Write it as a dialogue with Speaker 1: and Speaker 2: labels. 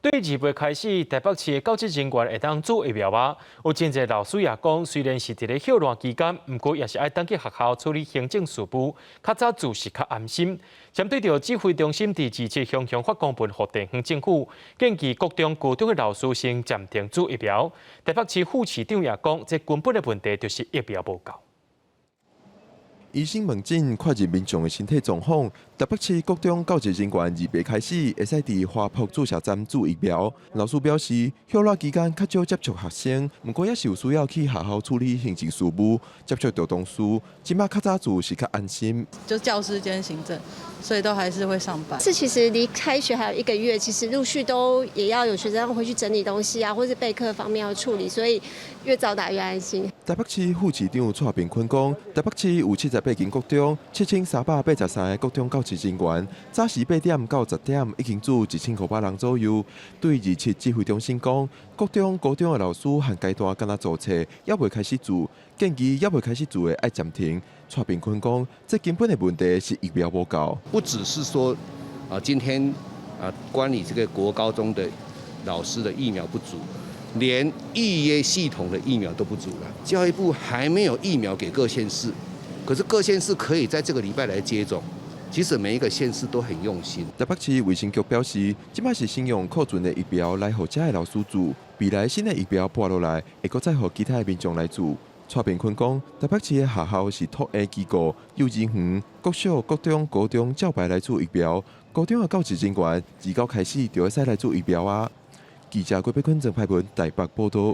Speaker 1: 对2月开始，台北市的教职人员会当做疫苗啊。有真侪老师也讲，虽然是伫咧休练期间，不过也是爱当去学校处理行政事务，较早做是较安心。针对着指挥中心伫27向发公文给地方政府，建议各中高中的老师先暂停做疫苗。台北市副市长也讲，这根本的问题就是疫苗无够。
Speaker 2: 医生问诊确认民众的身体状况。台北市各中教职人员2月开始会使伫花圃注射站做疫苗。老师表示，休练期间较少接触学生，不过也是有需要去学校处理行政事务，接触到同事，即马较早做是较安心。
Speaker 3: 就教师兼行政，所以都还是会上班。
Speaker 4: 其实离开学还有1个月，其实陆续都也要有学生回去整理东西啊，或是备课方面要处理，所以越早打越安心。
Speaker 2: 台北市副市长蔡炳坤讲，台北市有78间国中，7383个国中教职人员，早时8点到10点已经做1500人左右。对27指挥中心讲，国中、高中的老师和阶段敢若注册，也未开始做，建议也未开始做的爱暂停。蔡炳坤讲，这根本的问题是疫苗不够，
Speaker 5: 不只是说今天管理这个国高中的老师的疫苗不足。连预约系统的疫苗都不足了，教育部还没有疫苗给各县市，可是各县市可以在这个礼拜来接种。其实每一个县市都很用心。
Speaker 2: 台北市卫生局表示，即摆是先用库存的疫苗来予遮的老师做，未来新的疫苗拨落来，会搁再予其他的民众来做。蔡炳坤讲，台北市的学校是托 A 机构，幼稚园、国小、国中、高中照排来做疫苗，高中的教职人员自高开始就会使来做疫苗啊。记者郭碧坤、郑派文台北报道。